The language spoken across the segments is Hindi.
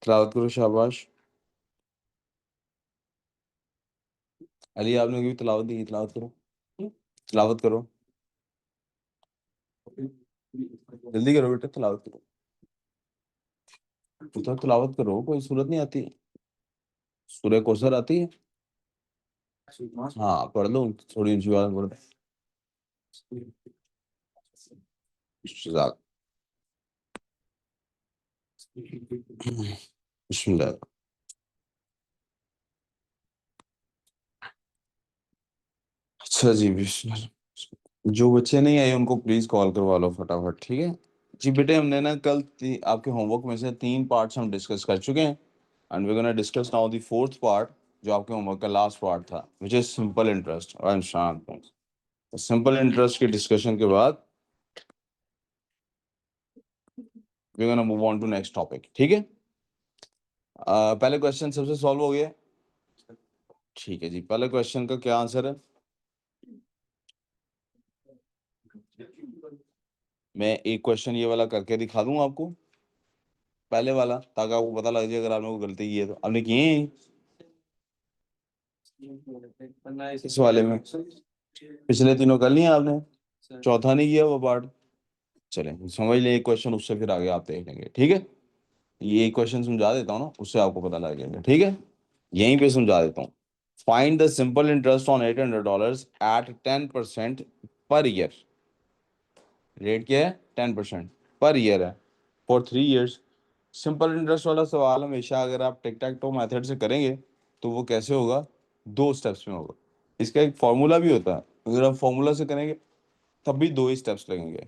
तिलावत करो, शाबाश। अली आपने कभी तिलावत नहीं की, तिलावत करो, तिलावत करो, जल्दी करो बेटा, तिलावत करो, तो तिलावत करो, कोई सूरत नहीं आती? सूरह कौसर आती है? हाँ पढ़ लो, थोड़ी ऊंची आवाज में पढ़ दो। बिस्मिल्लाह। अच्छा जी, बिस्मिल्लाह। जो बच्चे नहीं आए उनको प्लीज कॉल करवा लो फटाफट, ठीक है? जी बेटे, हमने ना कल आपके होमवर्क में से 3 पार्ट्स हम डिस्कस कर चुके हैं, and we gonna discuss now the fourth part, जो आपके होमवर्क का लास्ट पार्ट था, विच इज सिंपल इंटरेस्ट। और शांत, सिंपल इंटरेस्ट के डिस्कशन के बाद we gonna move on to next topic, ठीक है? पहले क्वेश्चन सबसे सॉल्व हो गया, ठीक है जी। पहले क्वेश्चन का क्या आंसर है? मैं एक क्वेश्चन ये वाला करके दिखा दूं आपको, पहले वाला, ताकि आपको पता लग जाए अगर आपने कोई गलती की है तो। आपने किए हैं इस वाले में? पिछले तीनों कर लिए आपने, चौथा नहीं किया वो पार्ट? चलें समझ लें एक क्वेश्चन, उससे फिर आगे आप देख लेंगे, ठीक है? ये एक क्वेश्चन समझा देता हूँ ना, उससे आपको पता लग जाएगा, ठीक है? यहीं पे समझा देता हूँ। Find the simple interest on $800 at 10% per year. Rate क्या है? 10% पर ईयर है, फॉर 3 years। सिंपल इंटरेस्ट वाला सवाल हमेशा अगर आप टिक टैक टो मेथड से करेंगे तो वो कैसे होगा? 2 स्टेप्स में होगा। इसका एक फॉर्मूला भी होता है, अगर आप फॉर्मूला से करेंगे तब भी 2 ही स्टेप्स लगेंगे।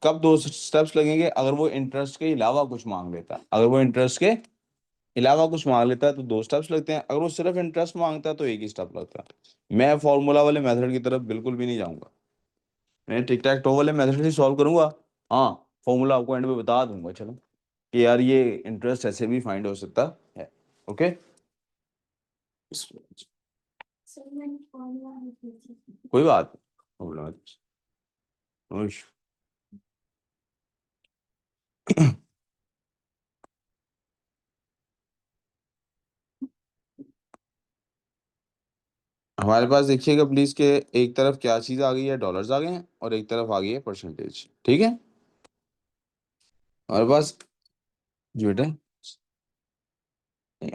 कब 2 स्टेप्स लगेंगे? अगर वो इंटरेस्ट के अलावा कुछ मांग लेता है, अगर वो इंटरेस्ट के अलावा कुछ मांग लेता है तो 2 स्टेप्स लगते हैं, अगर वो सिर्फ इंटरेस्ट मांगता है तो एक ही स्टेप लगता है। मैं फॉर्मूला वाले मेथड की तरफ बिल्कुल भी नहीं जाऊंगा, मैं टिक टैक टो वाले मेथड से सॉल्व करूंगा। हाँ, फॉर्मूला आपको एंड में बता दूंगा, चलो कि यार ये इंटरेस्ट ऐसे भी फाइंड हो सकता है। ओके, कोई बात प्रॉब्लम नहीं। हमारे पास देखिएगा प्लीज के एक तरफ क्या चीज आ गई है, डॉलर्स आ गए हैं, और एक तरफ आ गई है परसेंटेज, ठीक है? हमारे पास जो बेटा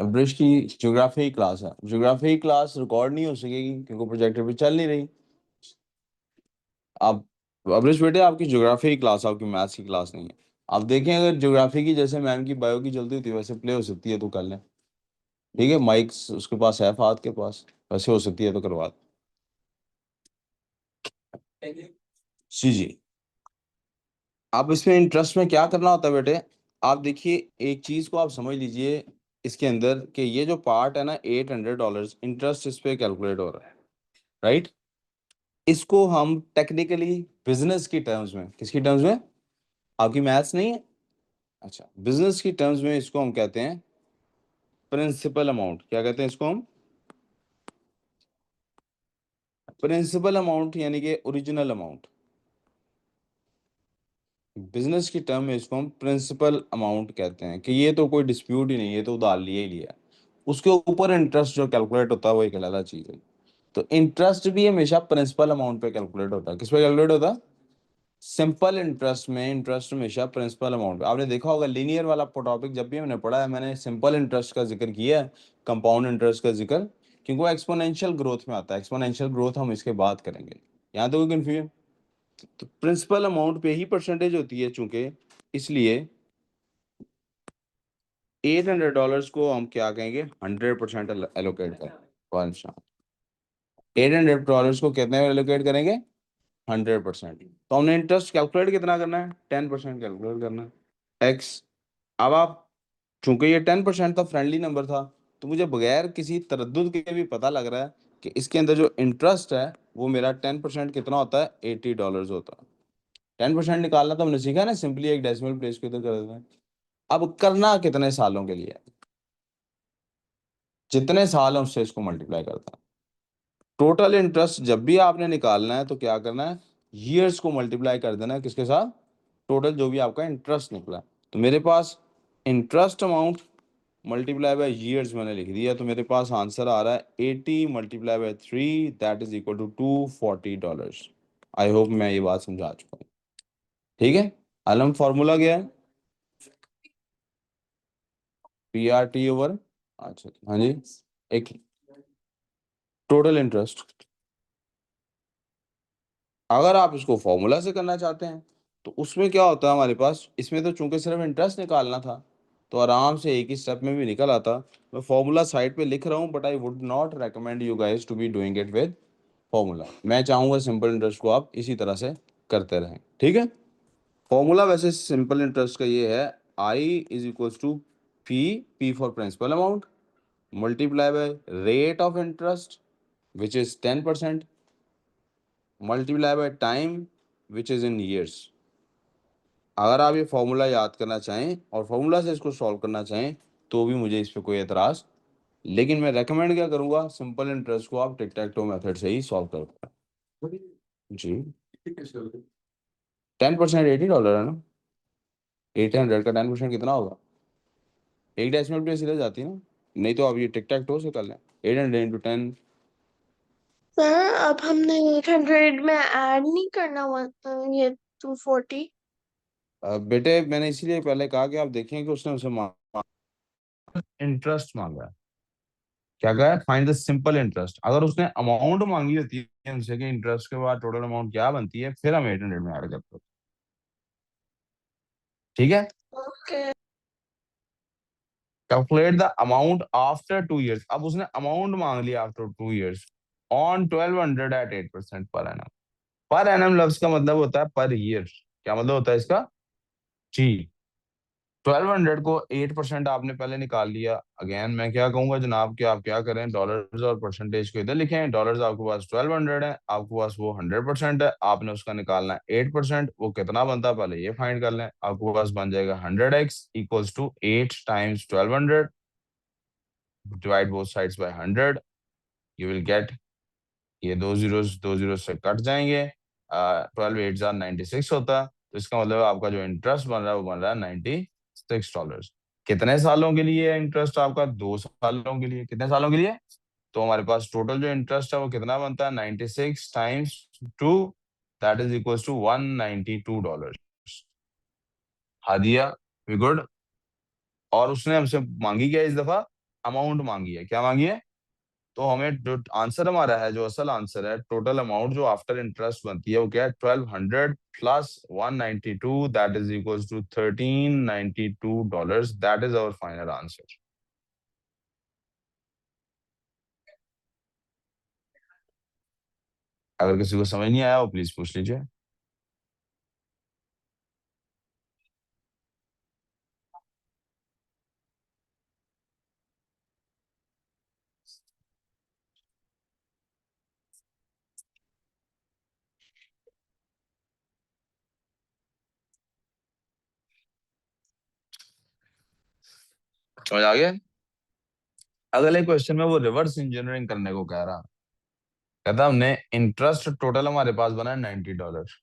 ब्रिज की ज्योग्राफी क्लास है, ज्योग्राफी क्लास रिकॉर्ड नहीं हो सकेगी क्योंकि प्रोजेक्टर पे चल नहीं रही। आप अब्रिश बेटे, आपकी ज्योग्राफी की क्लास, आपकी मैथ्स की क्लास नहीं है। आप देखें, अगर ज्योग्राफी की जैसे मैम की बायो की चलती होती है वैसे प्ले हो सकती है तो कर लें, ठीक है? माइक्स उसके पास है, फात के पास, वैसे हो सकती है तो करवा दें। जी जी। आप इसमें इंटरेस्ट में क्या करना होता है बेटे, आप देखिए एक चीज को आप समझ लीजिए इसके अंदर कि ये जो पार्ट है ना, $800 इंटरेस्ट इस पे कैलकुलेट हो रहा है, राइट? इसको हम टेक्निकली बिजनेस की टर्म्स में, किसकी टर्म्स में? आपकी मैथ्स नहीं है? अच्छा, बिजनेस की टर्म्स में इसको हम कहते हैं प्रिंसिपल अमाउंट। क्या कहते हैं इसको हम? प्रिंसिपल अमाउंट, यानी कि ओरिजिनल अमाउंट। बिजनेस की टर्म में इसको हम प्रिंसिपल अमाउंट कहते हैं कि ये तो कोई डिस्प्यूट ही नहीं, ये तो उधार लिया ही लिया है। उसके ऊपर इंटरेस्ट जो कैलकुलेट होता है वो एक अलग चीज है। तो इंटरेस्ट भी हमेशा प्रिंसिपल अमाउंट पे कैलकुलेट होता है। किस पे कैलकुलेट होता है? सिंपल इंटरेस्ट में इंटरेस्ट हमेशा प्रिंसिपल अमाउंट। आपने देखा होगा लीनियर वाला टॉपिक जब भी हमने पढ़ा है, मैंने सिंपल इंटरेस्ट का जिक्र किया है, कंपाउंड इंटरेस्ट का जिक्र, क्योंकि वो एक्सपोनेंशियल ग्रोथ में आता है। एक्सपोनेंशियल ग्रोथ हम इसके बाद करेंगे, यहाँ तो कोई कंफ्यूजन? तो प्रिंसिपल अमाउंट पे ही परसेंटेज होती है चूंकि, इसलिए $800 को हम क्या कहेंगे? 100% एलोकेट करें। $800 को कितने एलोकेट करेंगे? 100%। तो हमने इंटरेस्ट कैलकुलेट कितना करना है? 10% कैलकुलेट करना है, एक्स। अब आप, चूंकि ये 10% था, फ्रेंडली नंबर था, तो मुझे बगैर किसी तरद्दुद के भी पता लग रहा है कि इसके अंदर जो इंटरेस्ट है वो मेरा 10% कितना होता है? $80 होता है। 10% निकालना तो हमने सीखा ना, सिंपली एक डेसिमल प्लेस को इधर कर देना है। अब करना कितने सालों के लिए? जितने साल है उससे इसको मल्टीप्लाई करता है। टोटल इंटरेस्ट जब भी आपने निकालना है तो क्या करना है? ईयर्स को मल्टीप्लाई कर देना है, किसके साथ? टोटल जो भी आपका इंटरेस्ट निकला। तो मेरे पास interest amount multiply by years मैंने लिख दिया, तो मेरे पास आंसर आ रहा है 80 multiply by 3, that is equal to $240। I hope मैं ये बात समझा चुका हूँ। ठीक है, आलम फॉर्मूला क्या है? PRT ओवर, अच्छा हाँ जी, एक टोटल इंटरेस्ट। अगर आप इसको फॉर्मूला से करना चाहते हैं तो उसमें क्या होता है हमारे पास, इसमें तो चूंकि सिर्फ इंटरेस्ट निकालना था तो आराम से एक ही स्टेप में भी निकल आता। मैं फॉर्मूला साइड पे लिख रहा हूँ, but I would not recommend you guys to be doing it with formula. मैं चाहूंगा सिंपल इंटरेस्ट को आप इसी तरह से करते रहें, ठीक है। फॉर्मूला वैसे सिंपल इंटरेस्ट का ये है, I is equals to P, P for principal amount, multiply by rate of interest which is 10%, multiply by time which is in years. अगर आप ये फॉर्मूला याद करना चाहें और फॉर्मूला से इसको सॉल्व करना चाहें तो भी मुझे इस पे कोई एतराज, लेकिन मैं रेकमेंड क्या करूंगा, सिंपल इंटरेस्ट को आप टिक टैक टो मेथड से ही सॉल्व करो। जी, 10% $80 है ना, 800 का 10% कितना होगा? एक डेसिमल प्लेस इधर जाती है ना, नहीं तो आप ये टिक टैक टो से कर लें। 800 × 10। सर अब हमने 800 में ऐड नहीं करना हुआ ये 240। बेटे मैंने इसीलिए पहले कहा कि आप देखें कि उसने उसे इंटरेस्ट मांगा है। क्या कहा है? Find the simple interest. अगर उसने अमाउंट मांगी होती है हमसे कि इंटरेस्ट के बाद टोटल अमाउंट क्या बनती है, फिर हम 800 में ऐड करते हैं। ठीक है, okay calculate the amount after 2 years। अब उसने अमाउंट मांग लिया after 2 years on 1200 eight 8% per annum. Per annum लफ्ज का मतलब होता है पर ईयर। क्या मतलब होता है इसका? जी, 1200 को 8% आपने पहले निकाल लिया। अगेन मैं क्या कहूंगा जनाब कि आप क्या करें, डॉलर्स और परसेंटेज को इधर लिखें। डॉलर्स आपके पास 1200 है, आपके पास वो 100% है, आपने उसका निकालना है 8%। वो कितना बनता है पहले ये फाइंड कर लें। आपके पास बन जाएगा 100x equals to 8 times 1200, divide both sides by 100, you will get, ये दो जीरो से कट जाएंगे, 12 8 जार 96 होता है। तो इसका मतलब आपका जो इंटरेस्ट बन रहा है वो बन रहा है $96। कितने सालों के लिए इंटरेस्ट आपका? 2 सालों के लिए। कितने सालों के लिए? तो हमारे पास टोटल जो इंटरेस्ट है वो कितना बनता है? 96 times 2, that is equal to $192। Hadiya, very good. और उसने हमसे मांगी क्या इस दफा? अमाउंट मांगी है। क्या मांगी है? तो हमें जो आंसर हमारा है, जो असल आंसर है, टोटल अमाउंट जो आफ्टर इंटरेस्ट बनती है वो क्या है? 1200 plus 192, that is equal to $1392। That is our final answer. अगर किसी को समझ नहीं आया वो प्लीज पूछ लीजिए। समझ आ गया? अगले क्वेश्चन में वो रिवर्स इंजीनियरिंग करने को कह रहा। कहता हमने इंटरेस्ट टोटल हमारे पास बना है $90।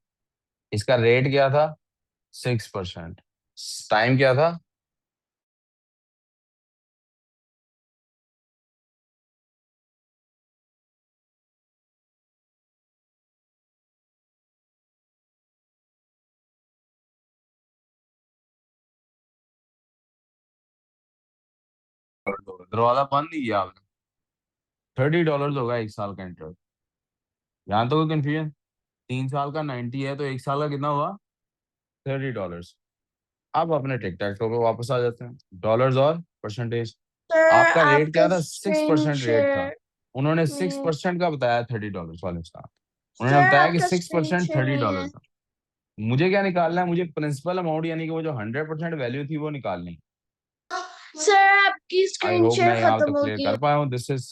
इसका रेट क्या था? 6%। टाइम क्या था? दरवाजा बंद नहीं किया आपने। $30 होगा 1 साल का इंटरेस्ट। यहाँ तो कोई कंफ्यूजन? 3 साल का 90 है तो 1 साल का कितना हुआ? $30। अब अपने टिक टैक टो पे वापस आ जाते हैं, डॉलर्स और परसेंटेज। सर आपका रेट आपका क्या था? सिक्स स्क्रीन परसेंट रेट था। शेयर उन्होंने 6% का बताया $30 वाले साहब। उन्होंने सर बताया कि आपका six screen percent share thirty नहीं डॉलर है। था। मुझे क्या निकालना है? मुझे प्रिंसिपल अमाउंट यानी कि वो जो 100% वैल्यू थी वो निकालनी। सर आपकी आई स्क्रीन होप शेयर मैं यहाँ खत्म तक क्लियर होगी। कर पाया हूँ। दिस इज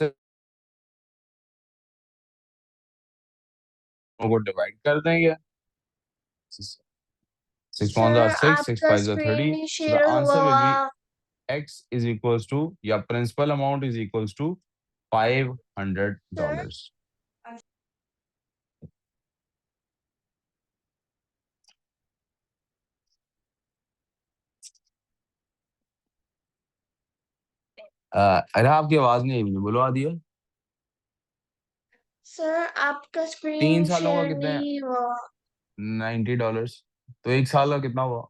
को डिवाइड कर देंगे। 6 1 are सर 6, 6 आपका 5 are स्क्रीन 30, नहीं so the share answer will हुआ। be x is equals to, या principal amount is equals to sir $500। अरे आपकी आवाज नहीं आई मुझे, बोलो आ दिया। सर आपका 3 स्क्रीन सालों का शेयर कितने हैं? नहीं हुआ। $90। तो 1 साल का कितना हुआ?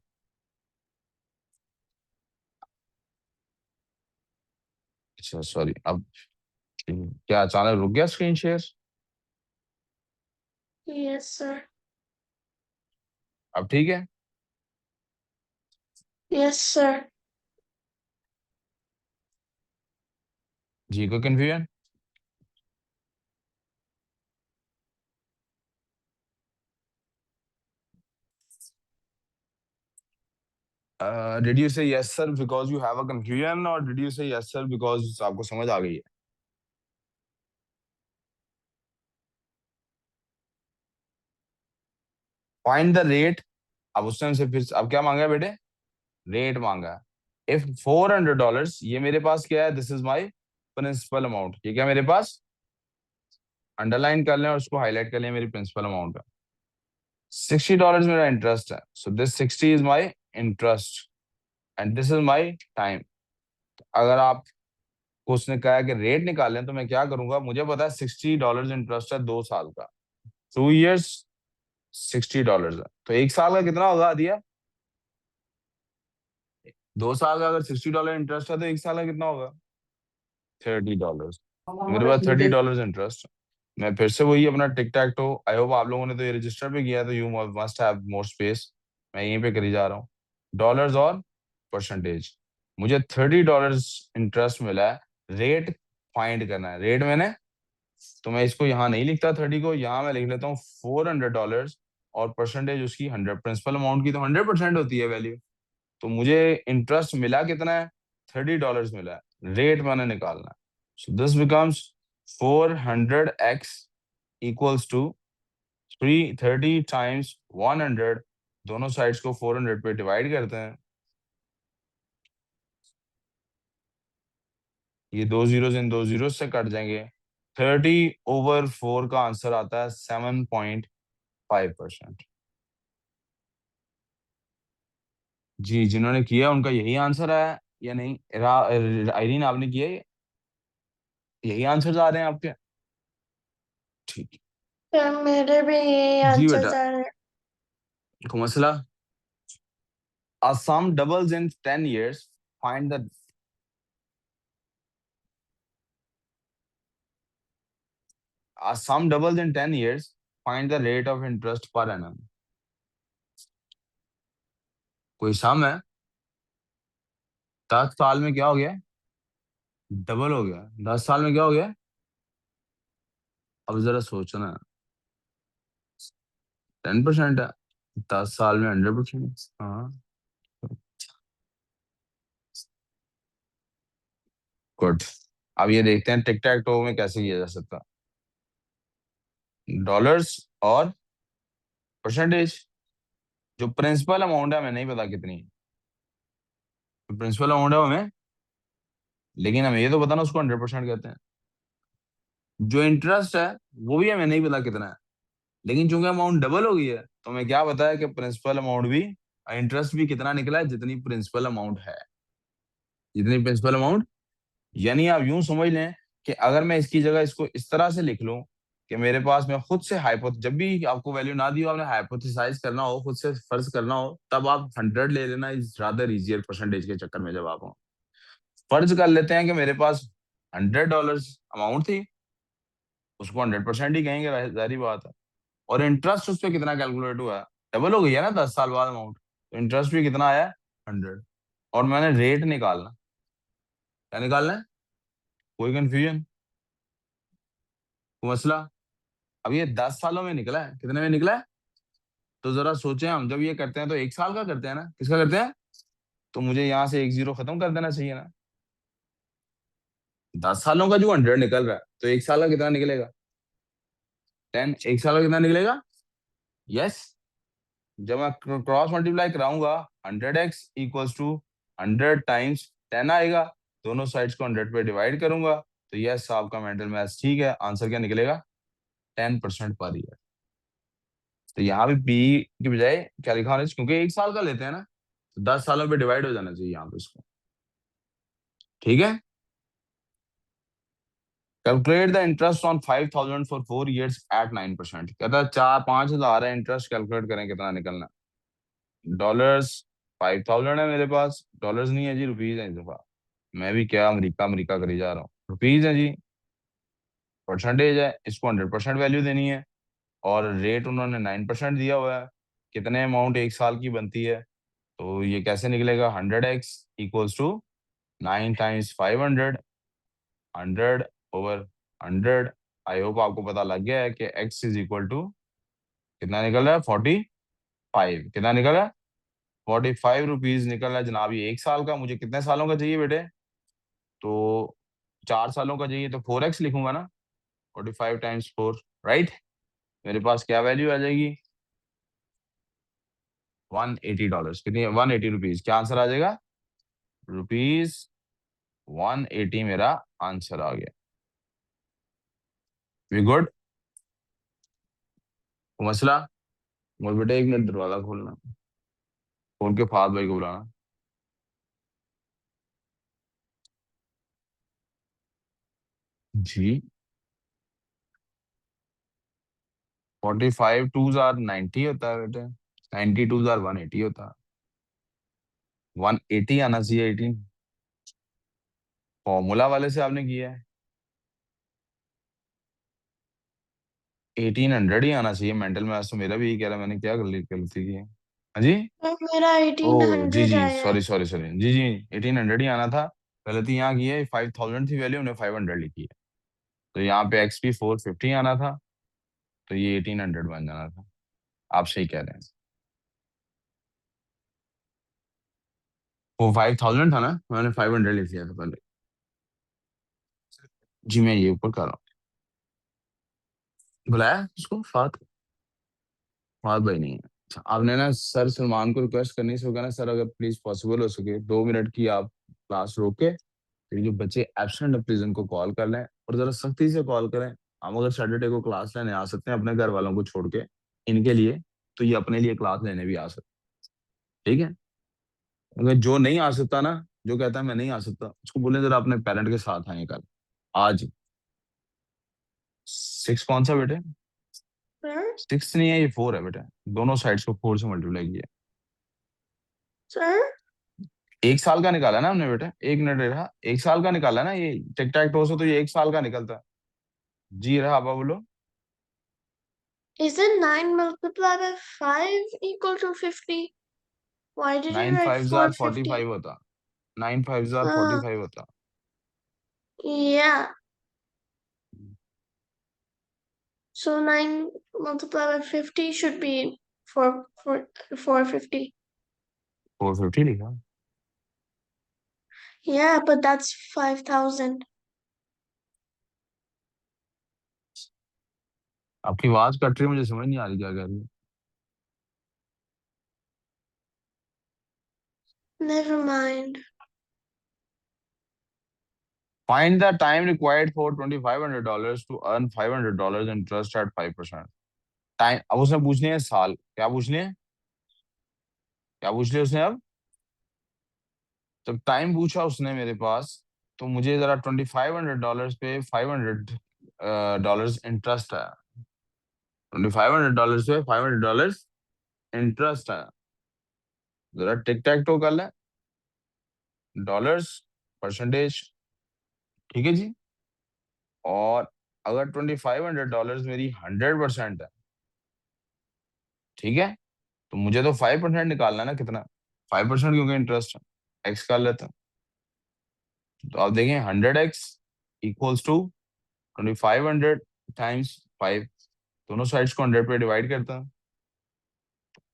अच्छा सॉरी, अब क्या अचानक रुक गया स्क्रीन शेयर? Yes sir. अब ठीक है? Yes sir. जी, कोई confusion? Did you say yes sir because you have a confusion, और did you say yes sir because आपको समझ आ गई है? Find the rate. अब उसने हमसे फिर अब क्या मांगा है बेटे? रेट मांगा है। इफ $400, ये मेरे पास क्या है, this is my principal amount. ये क्या मेरे पास, अंडरलाइन कर लें और उसको हाईलाइट कर लें, मेरी प्रिंसिपल अमाउंट है। $60 मेरा इंटरेस्ट है, so this 60 is my interest and this is my time. अगर आप उसने कहा है कि रेट निकालें, तो मैं क्या करूंगा, मुझे पता है $60 इंटरेस्ट है 2 साल का। 2 years $60 है, तो 1 साल का कितना होगा दिया? 2 साल का अगर $60 इंटरेस्ट है तो 1 साल का कितना होगा? $30। मेरे पास $30 इंटरेस्ट। मैं फिर से वही अपना टिक टैक टो, आई होप आप लोगों ने तो ये रजिस्टर पे किया है, तो you must have more space. मैं यहीं पे करी जा रहा हूँ, डॉलर्स और परसेंटेज। मुझे $30 इंटरेस्ट मिला है, रेट फाइंड करना है। रेट मैंने, तो मैं इसको यहाँ नहीं लिखता 30 को, यहाँ मैं लिख लेता हूँ $400, और परसेंटेज उसकी 100। प्रिंसिपल अमाउंट की तो 100% होती है वैल्यू। तो मुझे इंटरेस्ट मिला कितना है? $30 मिला है, रेट मैंने निकालना है। So this becomes 400x equals to 330 times 100। दोनों साइड्स को 400 पे डिवाइड करते हैं, ये दो जीरोस इन दो जीरो से कट जाएंगे। 30/4 का आंसर आता है 7.5%। जी, जिन्होंने किया उनका यही आंसर है या नहीं? आइरीन आपने किया है? यही आंसर आ रहे हैं आपके? ठीक सर मेरे भी यही है जी आंसर बेटा, आ रहे हैं। को मसला। A sum doubles in 10 years. Find the A sum doubles in 10 years. Find the rate of interest per annum. कोई सम है, 10 साल में क्या हो गया? डबल हो गया। 10 साल में क्या हो गया? अब जरा सोचना। 10% है, 10 साल में 100%। हाँ, गुड। अब ये देखते हैं टिक टैक टो में कैसे किया जा सकता। डॉलर्स और परसेंटेज। जो प्रिंसिपल अमाउंट है हमें नहीं पता कितनी है, प्रिंसिपल अमाउंट है हमें, लेकिन हमें ये तो पता ना उसको 100% कहते हैं। जो इंटरेस्ट है वो भी हमें नहीं पता कितना है, लेकिन चूंकि अमाउंट डबल हो गई है, तो हमें क्या पता है कि प्रिंसिपल अमाउंट भी, इंटरेस्ट भी कितना निकला है, जितनी प्रिंसिपल अमाउंट है, जितनी प्रिंसिपल अमाउंट। यानी आप यूं समझ लें कि अगर मैं इसकी जगह इसको इस तरह से लिख लूं कि मेरे पास, मैं खुद से जब भी आपको वैल्यू ना दी हो, आपने हाइपोथेसाइज करना हो, खुद से फर्ज करना हो, तब आप 100 ले लेना, इज रादर इजियर परसेंटेज के चक्कर में। जब आप हो, फर्ज कर लेते हैं कि मेरे पास $100 अमाउंट थी, उसको 100% ही कहेंगे, जाहिर बात है। और इंटरेस्ट उस पर कितना कैलकुलेट हुआ है, डबल हो गई है ना 10 साल बाद अमाउंट, तो इंटरेस्ट भी कितना आया है? 100। और मैंने रेट निकालना, क्या निकालना है? कोई कंफ्यूजन, कोई मसला? अब ये 10 सालों में निकला है, कितने में निकला है? तो जरा सोचें, हम जब ये करते हैं तो 1 साल का करते हैं ना, किसका करते हैं? तो मुझे यहाँ से एक जीरो खत्म कर देना चाहिए ना। 10 सालों का जो 100 निकल रहा है, तो 1 साल का कितना निकलेगा? 10। 1 साल का कितना निकलेगा? यस। जब मैं क्रॉस मल्टीप्लाई कराऊंगा, 100x इक्वल्स टू 100 टाइम्स 10 आएगा। दोनों साइड्स को 100 पे डिवाइड करूंगा, तो यस आपका मेंटल मैथ्स ठीक है। आंसर क्या निकलेगा? 10% पर ईयर। तो यहाँ भी बी की बजाय क्या लिखा होना चाहिए, क्योंकि 1 साल का लेते हैं ना, तो 10 सालों पे डिवाइड हो जाना चाहिए यहाँ पे इसको। ठीक है, calculate the interest on 5,000 for 4 years at 9%। कहता है 4-5 हज़ार है, इंटरेस्ट कैलकुलेट करें कितना निकलना। डॉलर्स 5,000 है मेरे पास, डॉलर्स नहीं है जी, रुपीज है इस दफा। मैं भी क्या अमेरिका अमेरिका करी जा रहा हूँ, रुपीज है जी। परसेंटेज है, इसको 100% वैल्यू देनी है, और रेट उन्होंने 9% दिया हुआ है। कितने अमाउंट एक साल की बनती है, तो ये कैसे निकलेगा, 100x equals to 9 times 500, 100/100। I hope आपको पता लग गया है कि x इज इक्वल टू कितना निकल रहा है, 45। कितना निकल रहा है, 45 रुपीज निकल रहा है जनाब। ये एक साल का, मुझे कितने सालों का चाहिए बेटे, तो 4 सालों का चाहिए, तो 4x लिखूंगा ना, 45 टाइम्स 4, राइट। मेरे पास क्या वैल्यू आ जाएगी, $180। कितनी, 180 रुपीज। क्या आंसर आ जाएगा, रुपीज 180 मेरा आंसर आ गया। Very good. मसला, और बेटे 1 मिनट दरवाजा खोलना, खोल के फाद भाई को बुलाना। जी, 45 2 जार 90 होता है बेटे, 92 जार 180 होता है, 180 आना चाहिए। 18 फॉर्मूला वाले से आपने किया है, 1800 ही आना चाहिए। मेंटल मैथ्स तो मेरा भी यही कह रहा है, मैंने क्या गलती की है। हाँ जी, सर मेरा ओ जी 1800 जी, आया है। सॉरी सॉरी सॉरी, जी जी, 1800 ही आना था। गलती यहाँ की है, 5,000 थी वैल्यू, उन्हें 500 लिखी है। तो यहाँ पे एक्सपी 450 आना था, तो ये 1800 बन जाना था। आप सही कह रहे हैं। वो 5,000 था ना, मैंने 500 लिख दिया था पहले। जी मैं ये ऊपर कर रहा हूँ। बुलाया उसको, फात, फात भाई नहीं है। अच्छा, आपने ना सर सलमान को रिक्वेस्ट करनी से होगा ना, सर अगर प्लीज पॉसिबल हो सके 2 मिनट की आप क्लास रोक के, फिर जो बच्चे एब्सेंट है प्लीज उनको कॉल कर लें, और जरा सख्ती से कॉल करें। हम अगर सैटरडे को क्लास लेने आ सकते हैं अपने घर वालों को छोड़ के इनके लिए, तो ये अपने लिए क्लास लेने भी आ सकते हैं, ठीक है। अगर जो नहीं आ सकता ना, जो कहता है मैं नहीं आ सकता, उसको बोले जरा अपने पेरेंट के साथ आए कल, आज। 6 कौन सा बेटे, सर 6 नहीं है, ये 4 है बेटे। दोनों साइड्स को 4 से मल्टीप्लाई किया। सर एक साल का निकाला ना हमने बेटा, 1 मिनट रहा, एक साल का निकाला ना ये, टिक टैक टो से तो ये एक साल का निकलता है। जी रहा, आपा बोलो। isn't 9 multiplied by 5 equal to 50? Why did you nine write five jar forty 450? Five होता, 9 5 जार फोर्टी Uh, फाइव होता। yeah. So 9 multiplied by 50 should be 450. 450 लिखा। Yeah, but that's 5,000. आपकी आवाज कट रही है, मुझे समझ नहीं आ रही क्या कह रही है। Never mind. Find the time required for $2,500 to earn $500 interest at 5%। Time, अब उसने पूछनी है साल, क्या पूछ लिया, क्या पूछ लिया उसने अब। जब टाइम पूछा उसने मेरे पास, तो मुझे जरा $2,500 पे $500 इंटरेस्ट आया। $2,500 पे $500 इंटरेस्ट आया। जरा टिक टैक टो कर ले, डॉलर्स, परसेंटेज, ठीक है जी। और अगर $2,500 मेरी 100% है, ठीक है, तो मुझे तो 5% निकालना है ना, कितना, 5% क्योंकि इंटरेस्ट है, एक्स कर लेते हैं। तो आप देखें 100x इक्वल्स टू 2,500 टाइम्स 5, दोनों साइड्स को 100 पे डिवाइड करता है।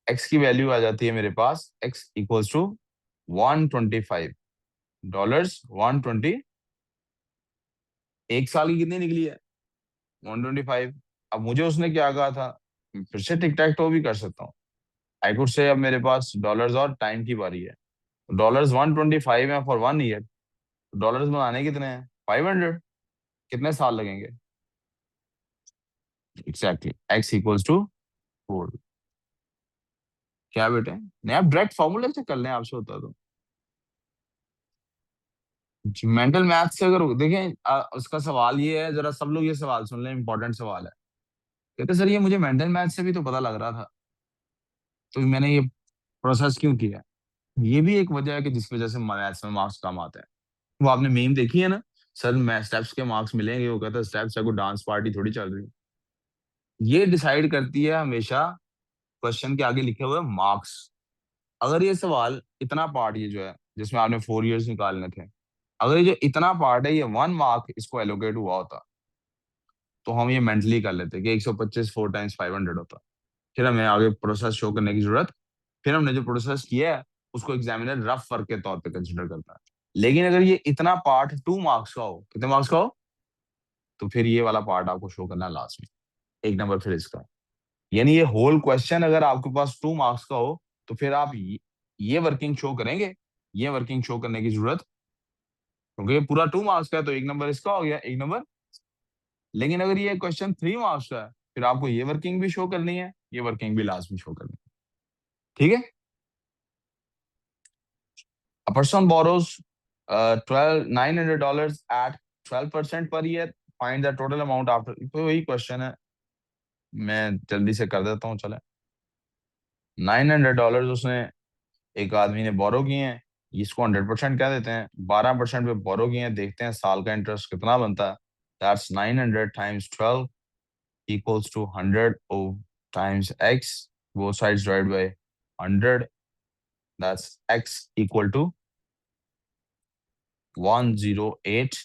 एक्स की वैल्यू आ जाती है मेरे पास, एक्स इक्वल्स टू $125। 120, एक साल की कितनी निकली है, 125। अब मुझे उसने क्या कहा था, फिर से टिक टैक टो भी कर सकता हूँ। आई कुड से अब मेरे पास डॉलर्स और टाइम की बारी है। डॉलर्स 125 है फॉर 1 ईयर, डॉलर्स बनाने कितने हैं, 500। कितने साल लगेंगे, एग्जैक्टली एक्स इक्वल्स टू 4। क्या बेटे, नहीं आप डायरेक्ट फॉर्मूले से कर लें, आपसे होता तो। मेंटल मैथ से अगर देखें उसका सवाल ये है, जरा सब लोग ये सवाल सुन लें, इंपॉर्टेंट सवाल है। कहते सर ये मुझे मेंटल मैथ से भी तो पता लग रहा था, तो मैंने ये प्रोसेस क्यों किया। ये भी एक वजह है कि जिसकी वजह से मैथ्स में मार्क्स कम आते हैं। वो आपने मीम देखी है ना, सर मैं स्टेप्स के मार्क्स मिलेंगे, वो कहता है स्टेप्स है, कोई डांस पार्टी थोड़ी चल रही है। ये डिसाइड करती है हमेशा क्वेश्चन के आगे लिखे हुए मार्क्स। अगर ये सवाल इतना पार्ट ये जो है जिसमें आपने 4 इयर्स निकालने थे, अगर ये जो इतना पार्ट है ये 1 मार्क इसको एलोकेट हुआ होता, तो हम ये मेंटली कर लेते कि 125 4 टाइम्स 500 होता। फिर हमें आगे प्रोसेस शो करने की जरूरत, फिर हमने जो प्रोसेस किया है उसको एग्जामिनर रफ वर्क के तौर पे कंसिडर करता है। लेकिन अगर ये इतना पार्ट 2 मार्क्स का हो, कितने मार्क्स का हो, तो फिर ये वाला पार्ट आपको शो करना है लास्ट में, 1 नंबर फिर इसका। यानी ये होल क्वेश्चन अगर आपके पास 2 मार्क्स का हो, तो फिर आप ये वर्किंग शो करेंगे। ये वर्किंग शो करने की जरूरत, क्योंकि ये पूरा 2 मार्क्स का है, तो 1 नंबर इसका हो गया, 1 नंबर। लेकिन अगर ये क्वेश्चन 3 मार्क्स का है, फिर आपको ये वर्किंग भी शो करनी है, ये वर्किंग भी लास्ट में शो करनी है। ठीक है। A person borrows $900 at 12% per year. Find the total amount after. तो वही क्वेश्चन है, मैं जल्दी से कर देता हूँ चले। $900 उसने, एक आदमी ने बोरो किए हैं, इसको 100% कह देते हैं, 12% पे बोरो किए हैं, देखते हैं साल का इंटरेस्ट कितना बनता है। That's 900 times 12 equals to 100 times x, both sides divided by 100, that's x equal to $108।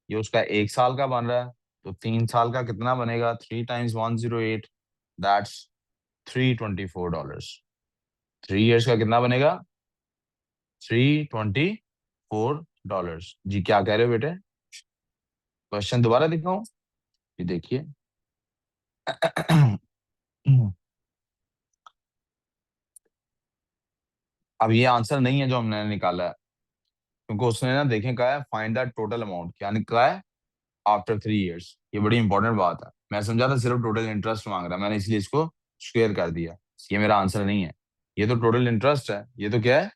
ये उसका 1 साल का बन रहा है, तो 3 साल का कितना बनेगा, 3 टाइम्स 108, दैट्स $324। 3 इयर्स का कितना बनेगा, $324। जी क्या कह रहे हो बेटे, क्वेश्चन दोबारा दिखाऊं, ये देखिए। अब ये आंसर नहीं है जो हमने निकाला है, क्योंकि उसने ना देखें कहा है फाइंड द टोटल अमाउंट, क्या कहा है, आफ्टर 3 इयर्स। ये बड़ी इंपॉर्टेंट बात है, मैं समझा था सिर्फ टोटल इंटरेस्ट मांग रहा है, मैंने इसलिए इसको शेयर कर दिया। ये मेरा आंसर नहीं है, ये तो टोटल इंटरेस्ट है, ये तो क्या है,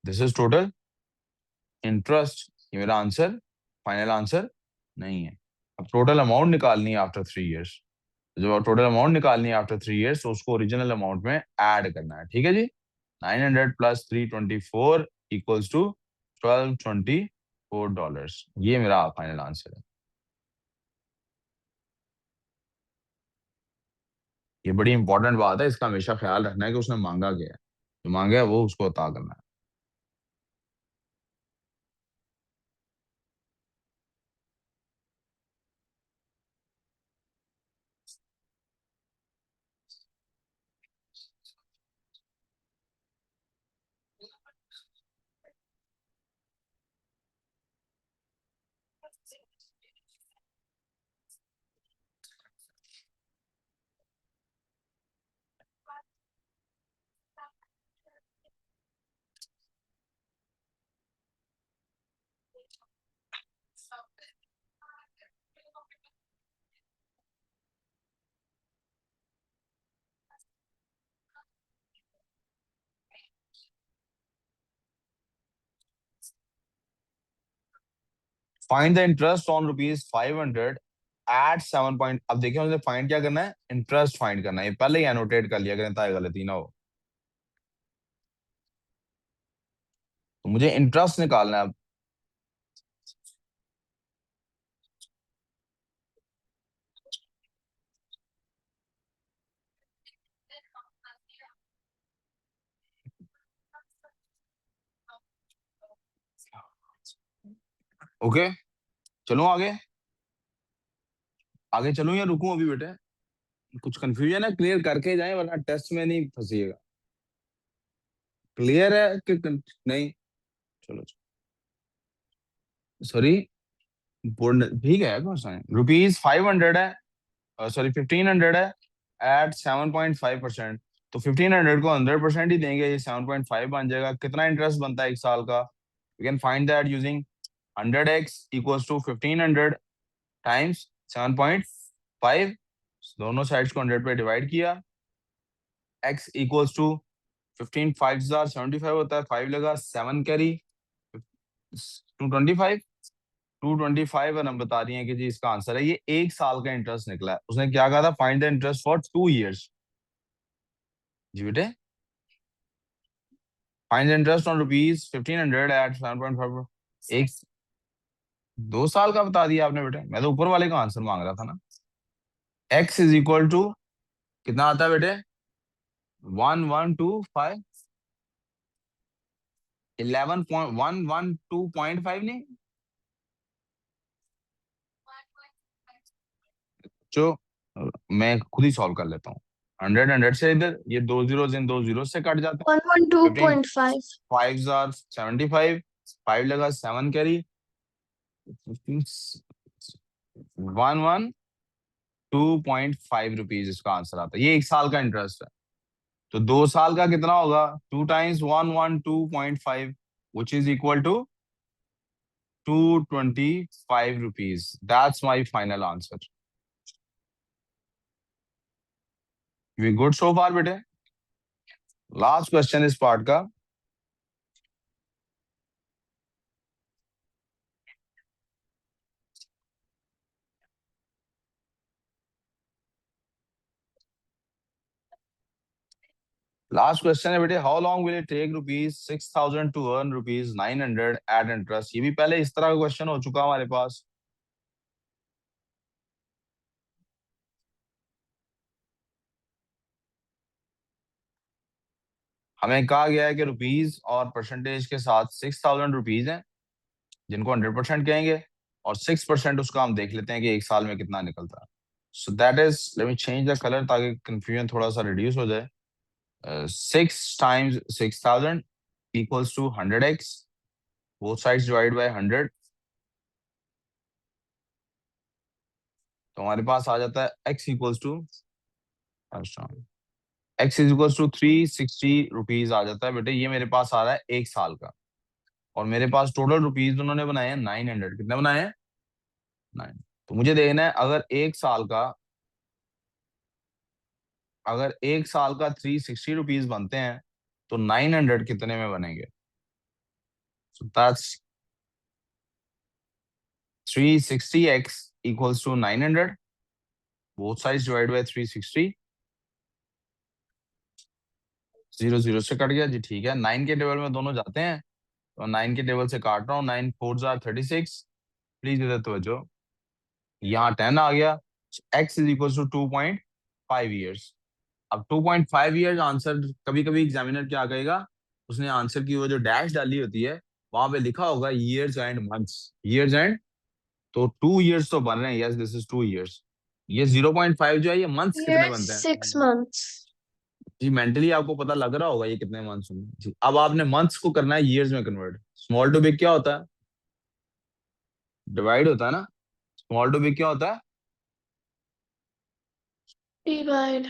दिस इज टोटल इंटरेस्ट, ये मेरा आंसर, फाइनल आंसर नहीं है। अब टोटल अमाउंट निकालनी है आफ्टर 3 इयर्स, जो टोटल अमाउंट निकालनी है आफ्टर 3 इयर्स, तो उसको ओरिजिनल अमाउंट में ऐड करना है। ठीक है जी, 900 प्लस 324 इक्वल्स टू $1224। ये मेरा फाइनल आंसर है। ये बड़ी इंपॉर्टेंट बात है, इसका हमेशा ख्याल रखना है कि उसने मांगा क्या है, जो मांगा है वो उसको अता करना है। Find the interest on ₹500 at 7 अब देखिए मुझे फाइंड क्या करना है, इंटरेस्ट फाइंड करना है, ये पहले ही एनोटेट कर लिया करें ताकि गलती ना हो। तो मुझे इंटरेस्ट निकालना है अब। ओके, चलो आगे, आगे चलूं या रुकूं अभी बेटे, कुछ कंफ्यूजन है, क्लियर करके जाए वरना टेस्ट में नहीं फंसिएगा। क्लियर है कि नहीं, चलो सॉरी, ठीक है, कौन सा है, ₹500 है, सॉरी 1500 है, एट 7.5%। तो 1500 को 100% ही देंगे, ये 7.5 बन जाएगा। कितना इंटरेस्ट बनता है 1 साल का, we can find that using 100x equals to 1500 times 7.5, दोनों साइड्स को 100 पे डिवाइड किया, x इक्वल्स टू 15 5 75 होता है, 5 लगा, 7 कैरी, 225, 225 और हम बता रही हैं कि जी इसका आंसर है ये 1 साल का इंटरेस्ट निकला है। उसने क्या कहा था, find the interest for 2 years। जी बेटे, find the interest on ₹1500 at 7.5। एक 2 साल का बता दिया आपने बेटे, मैं तो ऊपर वाले का आंसर मांग रहा था ना। x इज इक्वल टू कितना आता है बेटे, 1125, 11.112.5 नहीं जो, मैं खुद ही सॉल्व कर लेता हूँ। 100 100 से इधर, ये 2 zeros इन 2 zeros से कट जाते हैं। 15 112.5 5s are 75, 5 लगा 7 कैरी, 112.5 रुपीज इसका आंसर आता है। ये 1 साल का इंटरेस्ट है। तो 2 साल का कितना होगा, 2 times 112.5, which is equal to 225 rupees. That's my final answer. We good so far बेटे। लास्ट क्वेश्चन इस पार्ट का। लास्ट क्वेश्चन है बेटे, how long will it take ₹6,000 to earn ₹900 at interest. ये भी पहले इस तरह का क्वेश्चन हो चुका हमारे पास। हमें कहा गया है कि रुपीज और परसेंटेज के साथ ₹6,000 हैं जिनको 100% कहेंगे, और 6% उसका हम देख लेते हैं कि 1 साल में कितना निकलता है। So that is, let me change the colour ताकि कंफ्यूजन थोड़ा सा रिड्यूस हो जाए। 6 times 6,000 equals to 100x, both sides divide by 100। तो हमारे पास आ जाता है x equals to, x is equals to 360 rupees आ जाता है बेटे। ये मेरे पास आ रहा है 1 साल का, और मेरे पास टोटल रुपीज उन्होंने बनाए हैं 900। कितने बनाए हैं, 9। तो मुझे देखना है, अगर एक साल का 360 रुपीज बनते हैं तो 900 कितने में बनेंगे। So that's 360x equals to 900, both sides divide by 360। 0 0 से कट गया जी, ठीक है। 9 के टेबल में दोनों जाते हैं, तो 9 के टेबल से काट रहा हूँ। 9 4 जार 36। प्लीज इधर तवज्जो, यहाँ 10 आ गया। x is equal to 2.5 years. अब 2.5 ईयर्स आंसर, कभी कभी एग्जामिनर क्या कहेगा, उसने आंसर की वो जो डैश डाली होती है वहां पे लिखा होगा years and months, years and, तो 2 years तो बन रहे हैं, यस दिस इज 2 years। ये 0.5 जो है, ये मंथ्स कितने years बनते हैं 6 months जी, मेंटली आपको पता लग रहा होगा ये कितने मंथ्स होंगे जी। अब आपने मंथ्स को करना है ईयर्स में कन्वर्ट। स्मॉल टू बिग क्या होता है, डिवाइड होता है ना। स्मॉल टू बिग क्या होता है, divide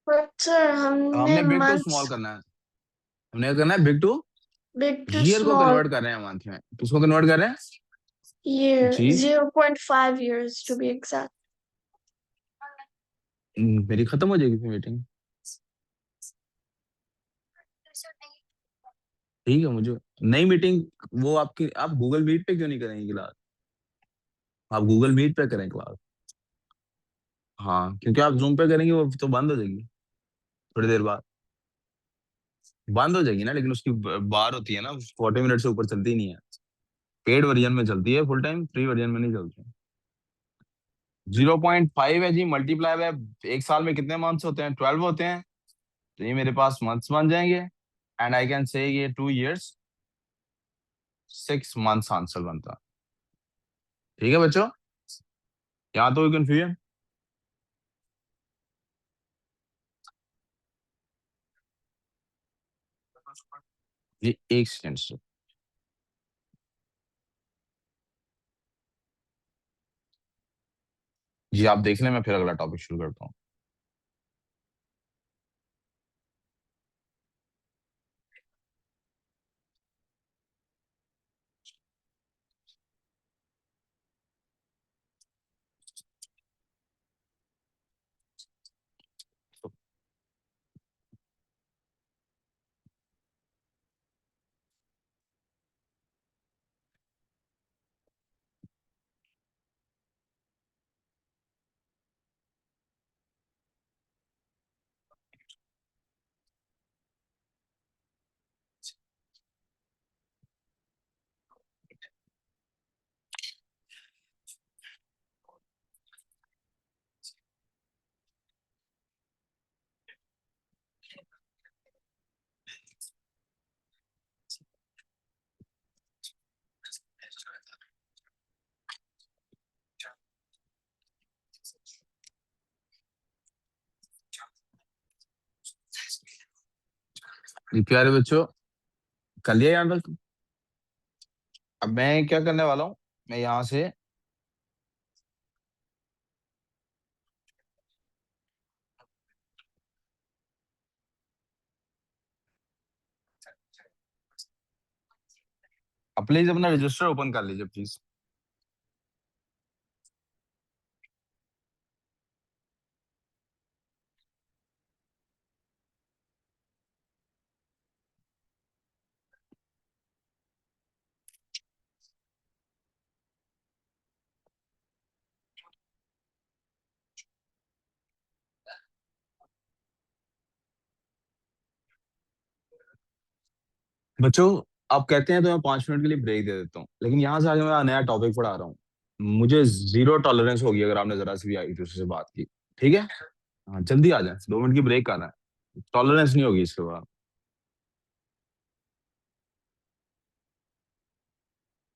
but sir हमने हमने बिग टू months स्मॉल करना है। हमने करना है big to big to year को small कन्वर्ट कर रहे हैं मंथ में। किसको कन्वर्ट कर रहे हैं year ji. 0.5 years to be exact मेरी खत्म हो जाएगी फिर मीटिंग। ठीक है, मुझे नई मीटिंग, वो आपकी, आप गूगल मीट पे क्यों नहीं करेंगे क्लास, आप गूगल मीट पे करें क्लास। हाँ, क्योंकि आप जूम पे करेंगे वो तो बंद हो जाएगी थोड़ी देर बाद। बंद हो जाएगी ना, लेकिन उसकी बार होती है ना, 40 मिनट से ऊपर चलती नहीं है। पेड वर्जन में चलती है फुल टाइम, फ्री वर्जन में नहीं चलती। 0.5 है जी, मल्टीप्लाई बाय 1 साल में कितने मंथ्स होते हैं, 12 होते हैं। तो ये मेरे पास मंथ्स बन जाएंगे, एंड आई कैन से ये 2 years 6 months आंसर बनता है। ठीक है बच्चों, यहाँ तो कोई कंफ्यूजन। ये एक सेकेंड से, जी आप देख लें, मैं फिर अगला टॉपिक शुरू करता हूँ। प्यारे बच्चों, कर लिया यहाँ तक। अब मैं क्या करने वाला हूँ, मैं यहाँ से प्लीज अपना रजिस्टर ओपन कर लीजिए प्लीज। बच्चों, आप कहते हैं तो मैं 5 मिनट के लिए ब्रेक दे देता हूँ, लेकिन यहाँ से आगे मैं नया टॉपिक पढ़ा रहा हूँ। मुझे जीरो टॉलरेंस होगी अगर आपने जरा सी भी आई दूसरे से बात की। ठीक है, हाँ जल्दी आ जाए, 2 मिनट की ब्रेक आना है, टॉलरेंस नहीं होगी इसके बाद।